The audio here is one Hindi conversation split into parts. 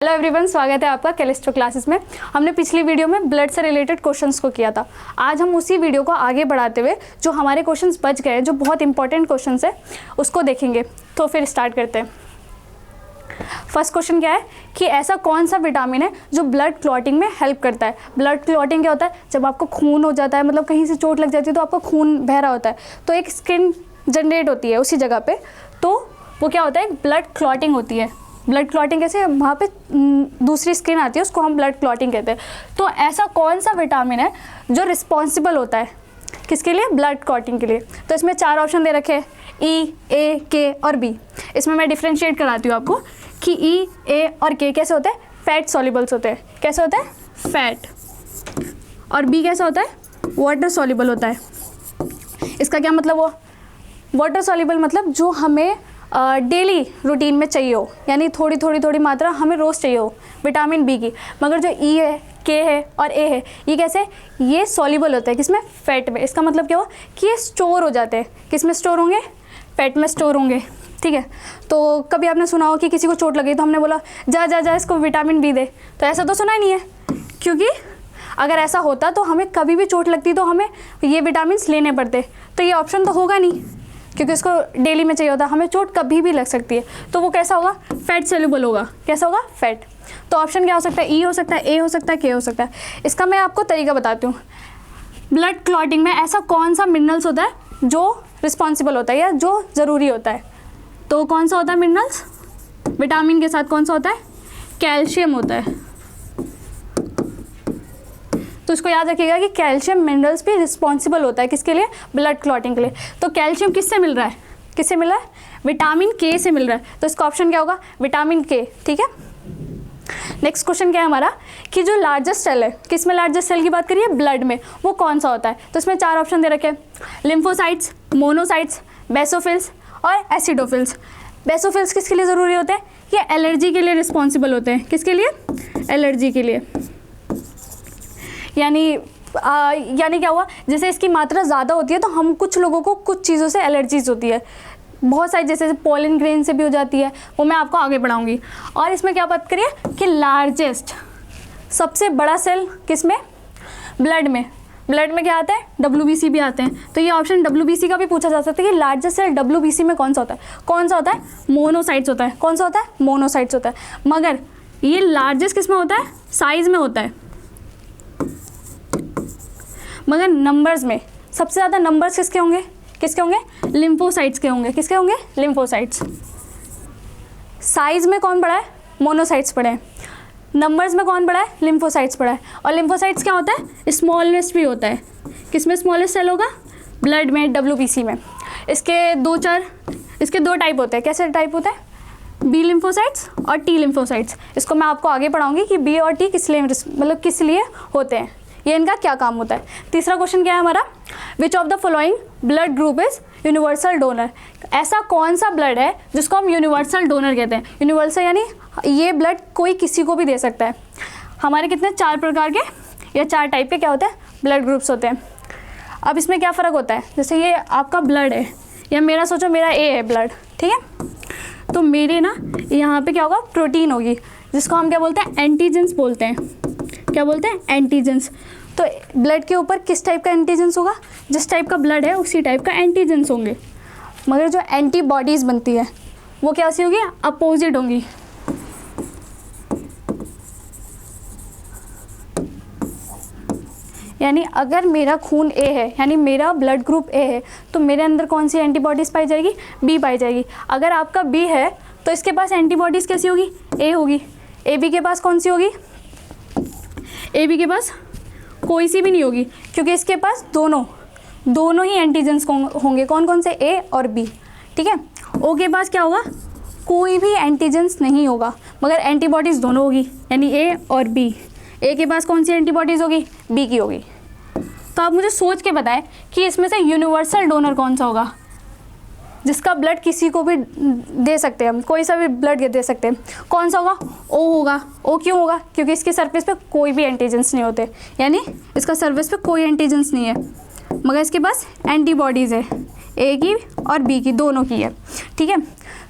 हेलो एवरीवन, स्वागत है आपका केमिस्ट्री क्लासेस में। हमने पिछली वीडियो में ब्लड से रिलेटेड क्वेश्चंस को किया था। आज हम उसी वीडियो को आगे बढ़ाते हुए जो हमारे क्वेश्चंस बच गए, जो बहुत इंपॉर्टेंट क्वेश्चंस है, उसको देखेंगे। तो फिर स्टार्ट करते हैं। फर्स्ट क्वेश्चन क्या है कि ऐसा कौन सा विटामिन है जो ब्लड क्लॉटिंग में हेल्प करता है। ब्लड क्लॉटिंग क्या होता है? जब आपको खून हो जाता है, मतलब कहीं से चोट लग जाती है तो आपका खून बह रहा होता है, तो एक स्किन जनरेट होती है उसी जगह पे, तो वो क्या होता है? ब्लड क्लॉटिंग होती है। ब्लड क्लॉटिंग कैसे? वहाँ पे दूसरी स्किन आती है, उसको हम ब्लड क्लॉटिंग कहते हैं। तो ऐसा कौन सा विटामिन है जो रिस्पॉन्सिबल होता है किसके लिए? ब्लड क्लॉटिंग के लिए। तो इसमें 4 ऑप्शन दे रखे हैं, ई, ए, के और बी। इसमें मैं डिफ्रेंशिएट कराती हूँ आपको कि ई, ए और के कैसे होते हैं? फैट सॉल्युबल्स होते हैं। कैसे होता है? फैट। और बी कैसा होता है? वाटर सॉल्युबल होता है। इसका क्या मतलब हुआ? वाटर सॉल्युबल मतलब जो हमें डेली रूटीन में चाहिए हो, यानी थोड़ी मात्रा हमें रोज़ चाहिए हो विटामिन बी की। मगर जो ई है, के है और ए है, ये कैसे? ये सॉल्युबल होता है किसमें? फैट में। इसका मतलब क्या हुआ कि ये स्टोर हो जाते हैं। किस में स्टोर होंगे? फैट में स्टोर होंगे। ठीक है। तो कभी आपने सुना हो कि किसी को चोट लगी तो हमने बोला जा इसको विटामिन बी दे, तो ऐसा तो सुना ही नहीं है। क्योंकि अगर ऐसा होता तो हमें कभी भी चोट लगती तो हमें ये विटामिन लेने पड़ते, तो ये ऑप्शन तो होगा नहीं, क्योंकि उसको डेली में चाहिए होता। हमें चोट कभी भी लग सकती है, तो वो कैसा होगा? फैट सॉल्युबल होगा। कैसा होगा? फैट। तो ऑप्शन क्या हो सकता है? ई हो सकता है, ए हो सकता है, के हो सकता है। इसका मैं आपको तरीका बताती हूँ। ब्लड क्लॉटिंग में ऐसा कौन सा मिनरल्स होता है जो रिस्पॉन्सिबल होता है या जो ज़रूरी होता है? तो कौन सा होता है मिनरल्स? विटामिन के साथ कौन सा होता है? कैल्शियम होता है। तो इसको याद रखिएगा कि कैल्शियम मिनरल्स भी रिस्पॉन्सिबल होता है किसके लिए? ब्लड क्लॉटिंग के लिए। तो कैल्शियम किससे मिल रहा है? किससे मिल रहा है? विटामिन के से मिल रहा है। तो इसका ऑप्शन क्या होगा? विटामिन के। ठीक है। नेक्स्ट क्वेश्चन क्या है हमारा कि जो लार्जेस्ट सेल है, किस में लार्जेस्ट सेल की बात करिए? ब्लड में। वो कौन सा होता है? तो इसमें 4 ऑप्शन दे रखे हैं, लिम्फोसाइट्स, मोनोसाइट्स, बेसोफिल्स और एसिडोफिल्स। बेसोफिल्स किसके लिए ज़रूरी होते हैं? ये एलर्जी के लिए रिस्पॉन्सिबल होते हैं। किसके लिए? एलर्जी के लिए। यानी क्या हुआ? जैसे इसकी मात्रा ज़्यादा होती है तो हम कुछ लोगों को कुछ चीज़ों से एलर्जीज होती है, बहुत सारी, जैसे पोलन ग्रेन से भी हो जाती है, वो मैं आपको आगे बढ़ाऊंगी। और इसमें क्या बात करिए कि लार्जेस्ट, सबसे बड़ा सेल किस में? ब्लड में। ब्लड में क्या आता है? WBC भी आते हैं। तो ये ऑप्शन WBC का भी पूछा जा सकता है कि लार्जेस्ट सेल WBC में कौन सा होता है? कौन सा होता है? मोनोसाइट्स होता है। कौन सा होता है? मोनोसाइट्स होता है। मगर ये लार्जेस्ट किस में होता है? साइज में होता है। मगर नंबर्स में सबसे ज़्यादा नंबर्स किसके होंगे? किसके होंगे? लिम्फोसाइट्स के होंगे। किसके होंगे? लिम्फोसाइट्स। साइज में कौन बड़ा है? मोनोसाइट्स बड़े हैं। नंबर्स में कौन बड़ा है? लिम्फोसाइट्स बड़ा है। और लिम्फोसाइट्स क्या होता है? स्मॉलेस्ट भी होता है। किस में स्मॉलेस्ट सेल होगा? ब्लड में, WBC में। इसके दो टाइप होते हैं। कैसे टाइप होते हैं? बी लिम्फोसाइट्स और टी लिम्फोसाइट्स। इसको मैं आपको आगे पढ़ाऊंगी कि बी और टी किस लिए होते हैं, ये इनका क्या काम होता है। तीसरा क्वेश्चन क्या है हमारा? Which of the following blood group is universal donor. ऐसा कौन सा ब्लड है जिसको हम यूनिवर्सल डोनर कहते हैं? यूनिवर्सल यानी ये ब्लड कोई किसी को भी दे सकता है। हमारे कितने? 4 प्रकार के या 4 टाइप के क्या होते हैं? ब्लड ग्रुप्स होते हैं। अब इसमें क्या फ़र्क होता है? जैसे ये आपका ब्लड है, या मेरा सोचो मेरा ए है ब्लड, ठीक है, तो मेरे ना यहाँ पे क्या होगा? प्रोटीन होगी, जिसको हम क्या बोलते हैं? एंटीजेंस बोलते हैं। क्या बोलते हैं? एंटीजेंस। तो ब्लड के ऊपर किस टाइप का एंटीजेंस होगा? जिस टाइप का ब्लड है उसी टाइप का एंटीजेंस होंगे। मगर जो एंटीबॉडीज़ बनती है वो क्या सी होगी? अपोजिट होंगी। यानी अगर मेरा खून ए है, यानी मेरा ब्लड ग्रुप ए है, तो मेरे अंदर कौन सी एंटीबॉडीज़ पाई जाएगी? बी पाई जाएगी। अगर आपका बी है तो इसके पास एंटीबॉडीज़ कैसी होगी? ए होगी। ए बी के पास कौन सी होगी? ए बी के पास कोई सी भी नहीं होगी, क्योंकि इसके पास दोनों ही एंटीजेंस होंगे। कौन कौन से? ए और बी। ठीक है। ओ के पास क्या होगा? कोई भी एंटीजेंस नहीं होगा, मगर एंटीबॉडीज़ दोनों होगी, यानी ए और बी। ए के पास कौन सी एंटीबॉडीज़ होगी? बी की होगी। तो आप मुझे सोच के बताएं कि इसमें से यूनिवर्सल डोनर कौन सा होगा, जिसका ब्लड किसी को भी दे सकते हैं हम, कोई सा भी ब्लड दे सकते हैं। कौन सा होगा? ओ होगा। ओ क्यों होगा? क्योंकि इसकी सरफेस पे कोई भी एंटीजेंस नहीं होते, यानी इसका सरफेस पे कोई एंटीजेंस नहीं है, मगर इसके पास एंटीबॉडीज़ है, ए की और बी की, दोनों की है। ठीक है।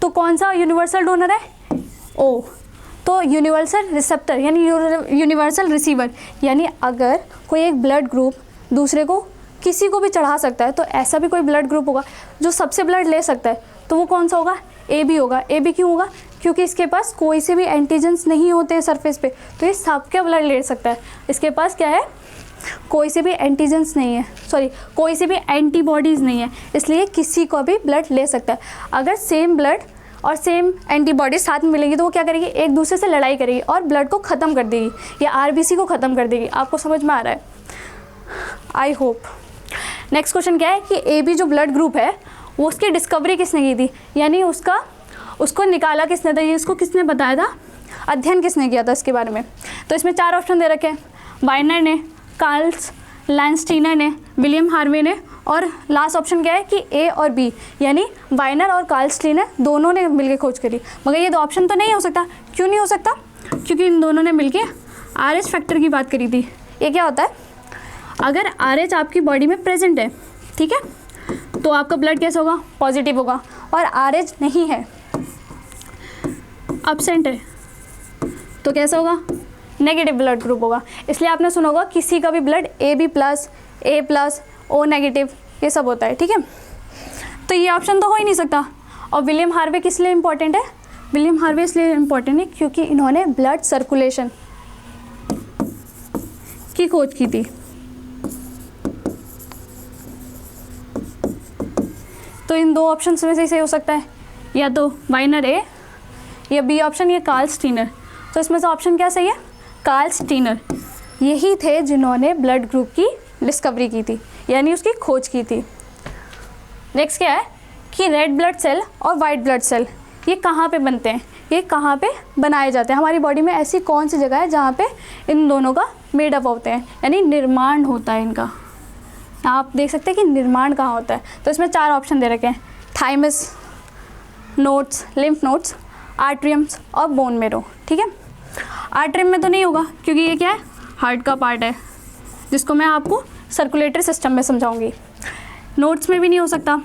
तो कौन सा यूनिवर्सल डोनर है? ओ। तो यूनिवर्सल रिसेप्टर यानी यूनिवर्सल रिसीवर, यानी अगर कोई एक ब्लड ग्रुप दूसरे को किसी को भी चढ़ा सकता है तो ऐसा भी कोई ब्लड ग्रुप होगा जो सबसे ब्लड ले सकता है, तो वो कौन सा होगा? ए बी होगा। ए बी क्यों होगा? क्योंकि इसके पास कोई से भी एंटीजेंस नहीं होते हैं सरफेस पे, तो ये सबके ब्लड ले सकता है। इसके पास क्या है? कोई से भी एंटीजेंस नहीं है, सॉरी कोई से भी एंटीबॉडीज़ नहीं है, इसलिए किसी को भी ब्लड ले सकता है। अगर सेम ब्लड और सेम एंटीबॉडीज साथ में मिलेंगी तो वो क्या करेगी? एक दूसरे से लड़ाई करेगी और ब्लड को ख़त्म कर देगी या आरबीसी को ख़त्म कर देगी। आपको समझ में आ रहा है? I hope. नेक्स्ट क्वेश्चन क्या है कि ए बी जो ब्लड ग्रुप है वो उसकी डिस्कवरी किसने की थी, यानी उसको निकाला किसने था, ये उसको किसने बताया था, अध्ययन किसने किया था इसके बारे में। तो इसमें 4 ऑप्शन दे रखे हैं, वाइनर ने, कार्ल लैंडस्टीनर ने, विलियम हार्वे ने, और लास्ट ऑप्शन क्या है कि ए और बी, यानी वाइनर और कार्ल स्टीनर दोनों ने मिलकर खोज करी। मगर ये 2 ऑप्शन तो नहीं हो सकता। क्यों नहीं हो सकता? क्योंकि इन दोनों ने मिलकर RH फैक्टर की बात करी थी। ये क्या होता है? अगर RH आपकी बॉडी में प्रेजेंट है, ठीक है, तो आपका ब्लड कैसा होगा? पॉजिटिव होगा। और RH नहीं है, अब्सेंट है, तो कैसा होगा? नेगेटिव ब्लड ग्रुप होगा। इसलिए आपने सुना होगा किसी का भी blood AB+, A+, O negative, ये सब होता है, ठीक है। तो ये ऑप्शन तो हो ही नहीं सकता। और विलियम हार्वे किस लिए इम्पोर्टेंट है? विलियम हार्वे इसलिए इम्पोर्टेंट है क्योंकि इन्होंने ब्लड सर्कुलेशन की खोज की थी। तो इन 2 ऑप्शन में से सही हो सकता है, या तो वाइनर ए या बी ऑप्शन, या कार्ल स्टीनर। तो इसमें से ऑप्शन क्या सही है? Karl Steiner. यही थे जिन्होंने ब्लड ग्रुप की डिस्कवरी की थी, यानी उसकी खोज की थी। नेक्स्ट क्या है कि रेड ब्लड सेल और वाइट ब्लड सेल ये कहाँ पे बनते हैं, ये कहाँ पे बनाए जाते हैं? हमारी बॉडी में ऐसी कौन सी जगह है जहाँ पे इन दोनों का मेडअप होते हैं, यानी निर्माण होता है इनका। आप देख सकते हैं कि निर्माण कहाँ होता है। तो इसमें 4 ऑप्शन दे रखे हैं, थाइमस, नोड्स, लिम्फ नोड्स, आर्ट्रियम्स और बोन मेरो, ठीक है। आर्ट्रियम में तो नहीं होगा क्योंकि ये क्या है? हार्ट का पार्ट है, जिसको मैं आपको सर्कुलेटरी सिस्टम में समझाऊंगी। नोड्स में भी नहीं हो सकता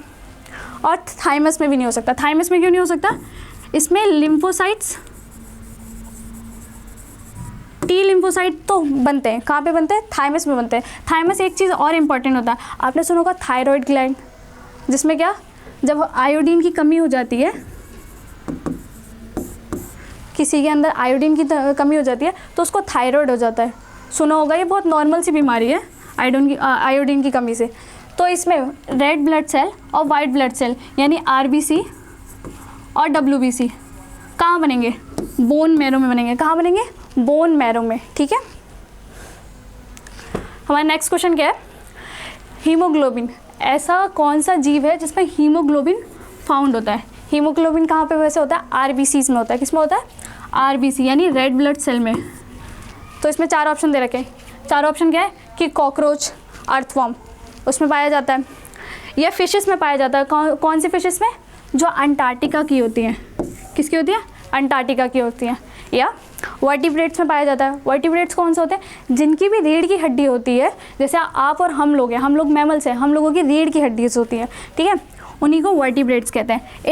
और थाइमस में भी नहीं हो सकता। थाइमस में क्यों नहीं हो सकता? इसमें लिम्फोसाइट्स, टी लिम्फोसाइट तो बनते हैं, कहाँ पे बनते हैं? थाइमस में बनते हैं। थाइमस एक चीज़ और इम्पॉर्टेंट होता है, आपने सुना होगा थायराइड ग्लैंड, जिसमें क्या, जब आयोडीन की कमी हो जाती है, किसी के अंदर आयोडीन की कमी हो जाती है तो उसको थायराइड हो जाता है। सुना होगा, ये बहुत नॉर्मल सी बीमारी है आयोडीन की कमी से। तो इसमें रेड ब्लड सेल और वाइट ब्लड सेल यानी RBC और WBC कहाँ बनेंगे? बोन मैरो में बनेंगे। कहाँ बनेंगे? बोन मैरो में, ठीक है। हमारा नेक्स्ट क्वेश्चन क्या है? हीमोग्लोबिन, ऐसा कौन सा जीव है जिसमें हीमोग्लोबिन फाउंड होता है? हीमोग्लोबिन कहाँ पे वैसे होता है? RBCs में होता है। किस में होता है? RBC यानी रेड ब्लड सेल में। तो इसमें 4 ऑप्शन दे रखे हैं। 4 ऑप्शन क्या है कि कॉकरोच, अर्थवर्म उसमें पाया जाता है, या फिशेस में पाया जाता है। कौन सी फिशेस में? जो अंटार्कटिका की होती हैं। किसकी होती है? अंटार्कटिका की होती हैं। या वर्टिब्रेट्स में पाया जाता है। वर्टिब्रेट्स कौन से होते हैं? जिनकी भी रीढ़ की हड्डी होती है, जैसे आप और हम लोग हैं, हम लोग मैमल्स हैं, हम लोगों की रीढ़ की हड्डी होती है, ठीक है, उन्हीं को वर्टिब्रेट्स कहते हैं।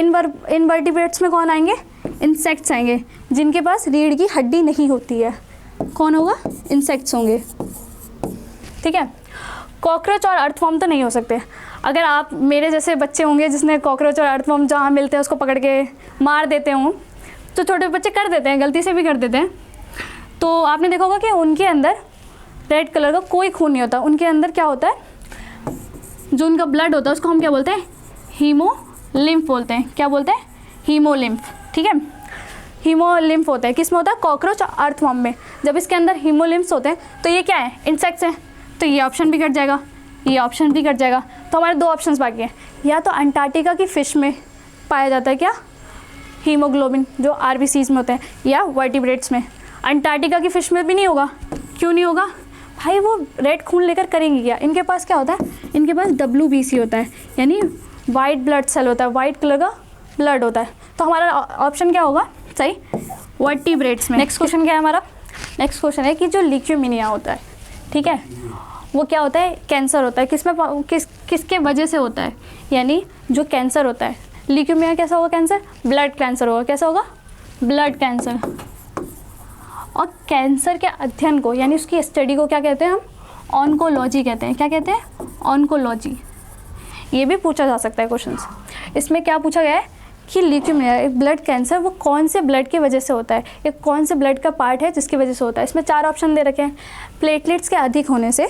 इन वर्टिब्रेट्स में कौन आएंगे? इंसेक्ट्स आएंगे, जिनके पास रीढ़ की हड्डी नहीं होती है। कौन होगा? इंसेक्ट्स होंगे, ठीक है। कॉकरोच और अर्थवर्म तो नहीं हो सकते। अगर आप मेरे जैसे बच्चे होंगे जिसने कॉकरोच और अर्थवर्म जहाँ मिलते हैं उसको पकड़ के मार देते हों, तो छोटे बच्चे कर देते हैं, गलती से भी कर देते हैं। तो आपने देखा होगा कि उनके अंदर रेड कलर का कोई खून नहीं होता। उनके अंदर क्या होता है? जो उनका ब्लड होता है उसको हम क्या बोलते हैं? हीमोलिम्फ बोलते हैं। क्या बोलते हैं? हीमोलिम्फ, ठीक है। हीमोलिम्फ होता है किस में होता है? कॉकरोच और अर्थवर्म में। जब इसके अंदर हीमोलिम्फ्स होते हैं तो ये क्या है? इंसेक्ट्स हैं। तो ये ऑप्शन भी कट जाएगा, ये ऑप्शन भी कट जाएगा। तो हमारे 2 ऑप्शंस बाकी हैं, या तो अंटार्कटिका की फ़िश में पाया जाता है क्या हीमोग्लोबिन जो RBCs में होते हैं, या वर्टिब्रेट्स में। अंटार्कटिका की फ़िश में भी नहीं होगा। क्यों नहीं होगा भाई? वो रेड खून लेकर करेंगी क्या? इनके पास क्या होता है? इनके पास WBC होता है, यानी वाइट ब्लड सेल होता है, वाइट कलर का ब्लड होता है। तो हमारा ऑप्शन क्या होगा सही? वर्टिब्रेट्स में। नेक्स्ट क्वेश्चन क्या है हमारा? नेक्स्ट क्वेश्चन है कि जो ल्यूकेमिया होता है, ठीक है, वो क्या होता है? कैंसर होता है। किसके वजह से होता है? यानी जो कैंसर होता है, ल्यूकेमिया कैसा होगा? कैंसर, ब्लड कैंसर होगा। कैसा होगा? Blood cancer. और कैंसर के अध्ययन को यानी उसकी स्टडी को क्या कहते हैं हम? ऑन्कोलॉजी कहते हैं। क्या कहते हैं? ऑन्कोलॉजी। ये भी पूछा जा सकता है क्वेश्चंस। इसमें क्या पूछा गया है कि ल्यूकेमिया, एक ब्लड कैंसर, वो कौन से ब्लड की वजह से होता है, एक कौन से ब्लड का पार्ट है जिसकी वजह से होता है। इसमें 4 ऑप्शन दे रखे हैं, प्लेटलेट्स के अधिक होने से,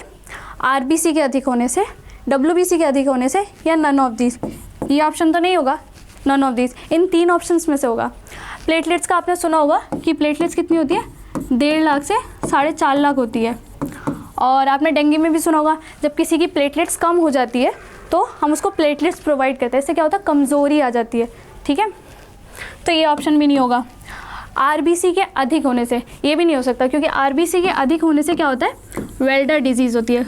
आरबीसी के अधिक होने से, डब्ल्यूबीसी के अधिक होने से, या नन ऑफ दिस। ये ऑप्शन तो नहीं होगा, नन ऑफ दिस, इन 3 ऑप्शंस में से होगा। प्लेटलेट्स का आपने सुना होगा कि प्लेटलेट्स कितनी होती है? 1.5 लाख से 4.5 लाख होती है। और आपने डेंगू में भी सुना होगा, जब किसी की प्लेटलेट्स कम हो जाती है तो हम उसको प्लेटलेट्स प्रोवाइड करते हैं। इससे क्या होता है? कमज़ोरी आ जाती है। ठीक है, तो ये ऑप्शन भी नहीं होगा। आरबीसी के अधिक होने से, ये भी नहीं हो सकता, क्योंकि आरबीसी के अधिक होने से क्या होता है? वेल्डर डिजीज़ होती है।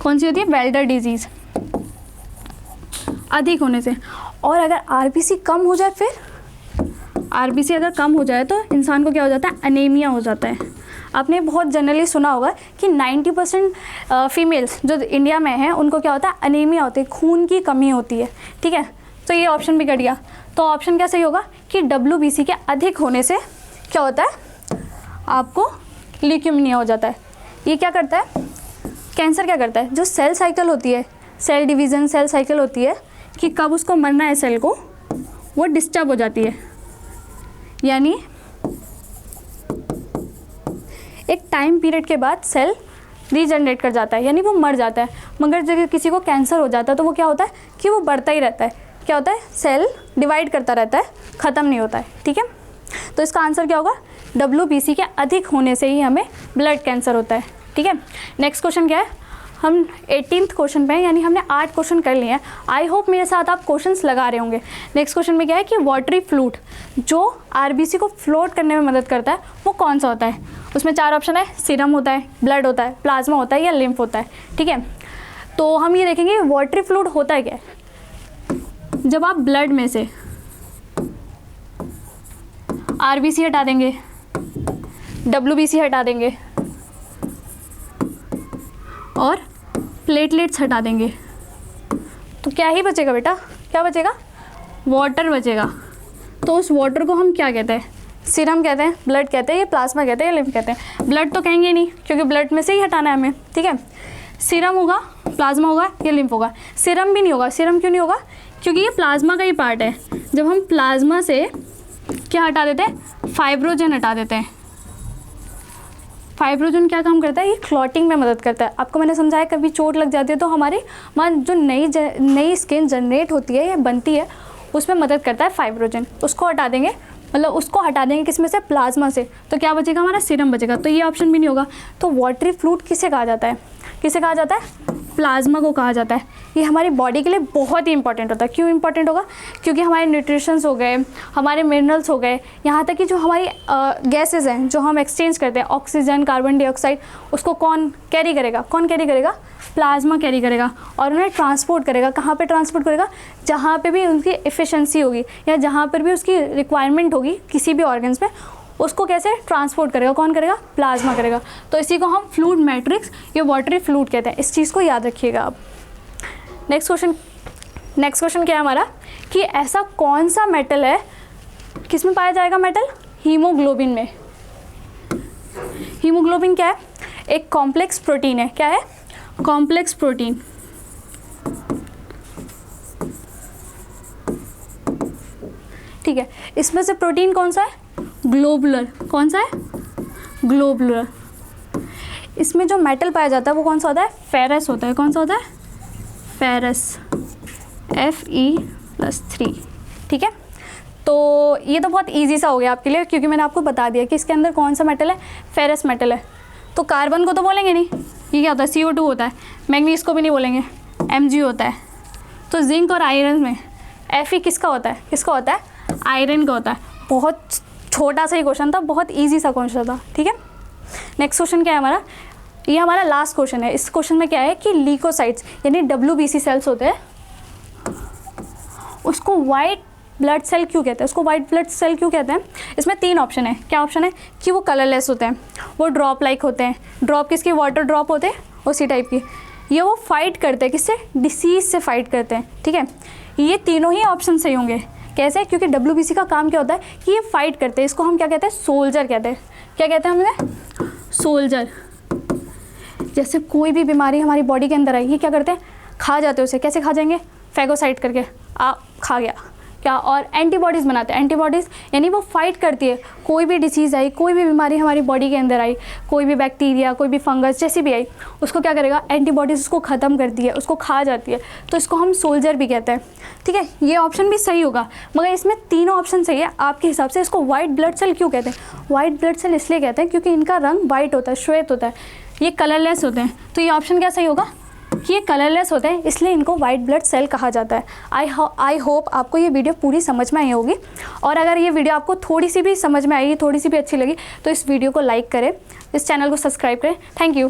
कौन सी होती है? वेल्डर डिजीज़, अधिक होने से। और अगर आरबीसी कम हो जाए, फिर आरबीसी अगर कम हो जाए तो इंसान को क्या हो जाता है? अनीमिया हो जाता है। आपने बहुत जनरली सुना होगा कि 90% फीमेल्स जो इंडिया में हैं उनको क्या होता है? अनीमिया होती है, खून की कमी होती है। ठीक है, तो ये ऑप्शन भी कट गया। तो ऑप्शन क्या सही होगा कि डब्ल्यूबीसी के अधिक होने से क्या होता है? आपको ल्यूकेमिया हो जाता है। ये क्या करता है? कैंसर क्या करता है? जो सेल साइकिल होती है, सेल डिवीज़न, सेल साइकिल होती है कि कब उसको मरना है सेल को, वो डिस्टर्ब हो जाती है। यानी एक टाइम पीरियड के बाद सेल रीजनरेट कर जाता है, यानी वो मर जाता है। मगर जब किसी को कैंसर हो जाता है तो वो क्या होता है कि वो बढ़ता ही रहता है। क्या होता है? सेल डिवाइड करता रहता है, ख़त्म नहीं होता है। ठीक है, तो इसका आंसर क्या होगा? डब्ल्यूबीसी के अधिक होने से ही हमें ब्लड कैंसर होता है। ठीक है, नेक्स्ट क्वेश्चन क्या है? हम 18th क्वेश्चन पे हैं, यानी हमने 8 क्वेश्चन कर लिए हैं। आई होप मेरे साथ आप क्वेश्चंस लगा रहे होंगे। नेक्स्ट क्वेश्चन में क्या है कि वाटरी फ्लूइड जो आरबीसी को फ्लोट करने में मदद करता है वो कौन सा होता है? उसमें 4 ऑप्शन है, सीरम होता है, ब्लड होता है, प्लाज्मा होता है, या लिम्फ होता है। ठीक है, तो हम ये देखेंगे वाटरी फ्लूइड होता है क्या। जब आप ब्लड में से आरबीसी हटा देंगे, डब्ल्यूबीसी हटा देंगे और प्लेटलेट्स हटा देंगे, तो क्या ही बचेगा बेटा? क्या बचेगा? वाटर बचेगा। तो उस वाटर को हम क्या कहते हैं? सीरम कहते हैं, ब्लड कहते हैं, या प्लाज्मा कहते हैं, या लिम्फ कहते हैं। ब्लड तो कहेंगे नहीं, क्योंकि ब्लड में से ही हटाना है हमें। ठीक है, सीरम होगा, प्लाज्मा होगा, या लिम्फ होगा। सीरम भी नहीं होगा। सीरम क्यों नहीं होगा? क्योंकि ये प्लाज्मा का ही पार्ट है। जब हम प्लाज्मा से क्या हटा देते हैं? फाइब्रोजन हटा देते हैं। फाइब्रोजन क्या काम करता है? ये क्लॉटिंग में मदद करता है। आपको मैंने समझाया, कभी चोट लग जाती है तो हमारी जो नई स्किन जनरेट होती है या बनती है, उसमें मदद करता है फाइब्रोजन। उसको हटा देंगे, मतलब उसको हटा देंगे किस में से? प्लाज्मा से। तो क्या बचेगा? हमारा सीरम बचेगा। तो ये ऑप्शन भी नहीं होगा। तो वाटरी फ्लूइड किसे कहा जाता है? किसे कहा जाता है? प्लाज्मा को कहा जाता है। ये हमारी बॉडी के लिए बहुत ही इंपॉर्टेंट होता है। क्यों इंपॉर्टेंट होगा? क्योंकि हमारे न्यूट्रिशंस हो गए, हमारे मिनरल्स हो गए, यहाँ तक कि जो हमारी गैसेज हैं जो हम एक्सचेंज करते हैं, ऑक्सीजन, कार्बन डाइऑक्साइड, उसको कौन कैरी करेगा? कौन कैरी करेगा? प्लाज्मा कैरी करेगा। और उन्हें ट्रांसपोर्ट करेगा। कहाँ पे ट्रांसपोर्ट करेगा? जहाँ पे भी उनकी एफिशिएंसी होगी या जहाँ पर भी उसकी रिक्वायरमेंट होगी किसी भी ऑर्गन्स में, उसको कैसे ट्रांसपोर्ट करेगा? कौन करेगा? प्लाज्मा करेगा। तो इसी को हम फ्लूइड मैट्रिक्स या वाटरी फ्लूइड कहते हैं। इस चीज़ को याद रखिएगा आप। नेक्स्ट क्वेश्चन क्या है हमारा कि ऐसा कौन सा मेटल है, किस में पाया जाएगा मेटल? हीमोग्लोबिन में। हीमोग्लोबिन क्या है? एक कॉम्प्लेक्स प्रोटीन है। क्या है? Complex protein. ठीक है, इसमें से प्रोटीन कौन सा है? ग्लोबुलर। कौन सा है? ग्लोबुलर। इसमें जो मेटल पाया जाता है वो कौन सा होता है? फेरस होता है। कौन सा होता है? Ferrous, Fe+3। ठीक है, तो ये तो बहुत इजी सा हो गया आपके लिए, क्योंकि मैंने आपको बता दिया कि इसके अंदर कौन सा मेटल है? फेरस मेटल है। तो कार्बन को तो बोलेंगे नहीं, ये क्या होता है? CO2 होता है। मैग्नीज को भी नहीं बोलेंगे, Mg होता है। तो जिंक और आयरन में Fe किसका होता है? किसका होता है? आयरन का होता है। बहुत छोटा सा ही क्वेश्चन था, बहुत ईजी सा क्वेश्चन था। ठीक है, नेक्स्ट क्वेश्चन क्या है हमारा? ये हमारा लास्ट क्वेश्चन है। इस क्वेश्चन में क्या है कि ल्यूकोसाइट्स यानी WBC सेल्स होते हैं, उसको वाइट ब्लड सेल क्यों कहते हैं? उसको वाइट ब्लड सेल क्यों कहते हैं? इसमें 3 ऑप्शन है। क्या ऑप्शन है? कि वो कलरलेस होते हैं, वो ड्रॉप लाइक होते हैं। ड्रॉप किसकी? वाटर ड्रॉप होते हैं, उसी टाइप की। ये वो फाइट करते हैं, किससे? डिसीज से फाइट करते हैं। ठीक है, ये तीनों ही ऑप्शन सही होंगे। कैसे? क्योंकि WBC का काम क्या होता है कि ये फाइट करते हैं, इसको हम क्या कहते हैं? सोल्जर कहते हैं। क्या कहते हैं हमें? सोल्जर। जैसे कोई भी बीमारी हमारी बॉडी के अंदर आई, ये क्या करते हैं? खा जाते हैं उसे। कैसे खा जाएंगे? फैगोसाइट करके, खा गया क्या? और एंटीबॉडीज़ बनाते हैं। एंटीबॉडीज़ यानी वो फाइट करती है, कोई भी डिसीज़ आई, कोई भी बीमारी हमारी बॉडी के अंदर आई, कोई भी बैक्टीरिया, कोई भी फंगस जैसी भी आई, उसको क्या करेगा? एंटीबॉडीज़ उसको ख़त्म करती है, उसको खा जाती है, तो इसको हम सोल्जर भी कहते हैं। ठीक है, ये ऑप्शन भी सही होगा, मगर इसमें तीनों ऑप्शन सही है आपके हिसाब से। इसको वाइट ब्लड सेल क्यों कहते हैं? वाइट ब्लड सेल इसलिए कहते हैं क्योंकि इनका रंग वाइट होता है, श्वेत होता है, ये कलरलेस होते हैं। तो ये ऑप्शन क्या सही होगा कि ये कलरलेस होते हैं, इसलिए इनको वाइट ब्लड सेल कहा जाता है। आई होप आपको ये वीडियो पूरी समझ में आई होगी, और अगर ये वीडियो आपको थोड़ी सी भी समझ में आई, थोड़ी सी भी अच्छी लगी, तो इस वीडियो को लाइक करें, इस चैनल को सब्सक्राइब करें। Thank you.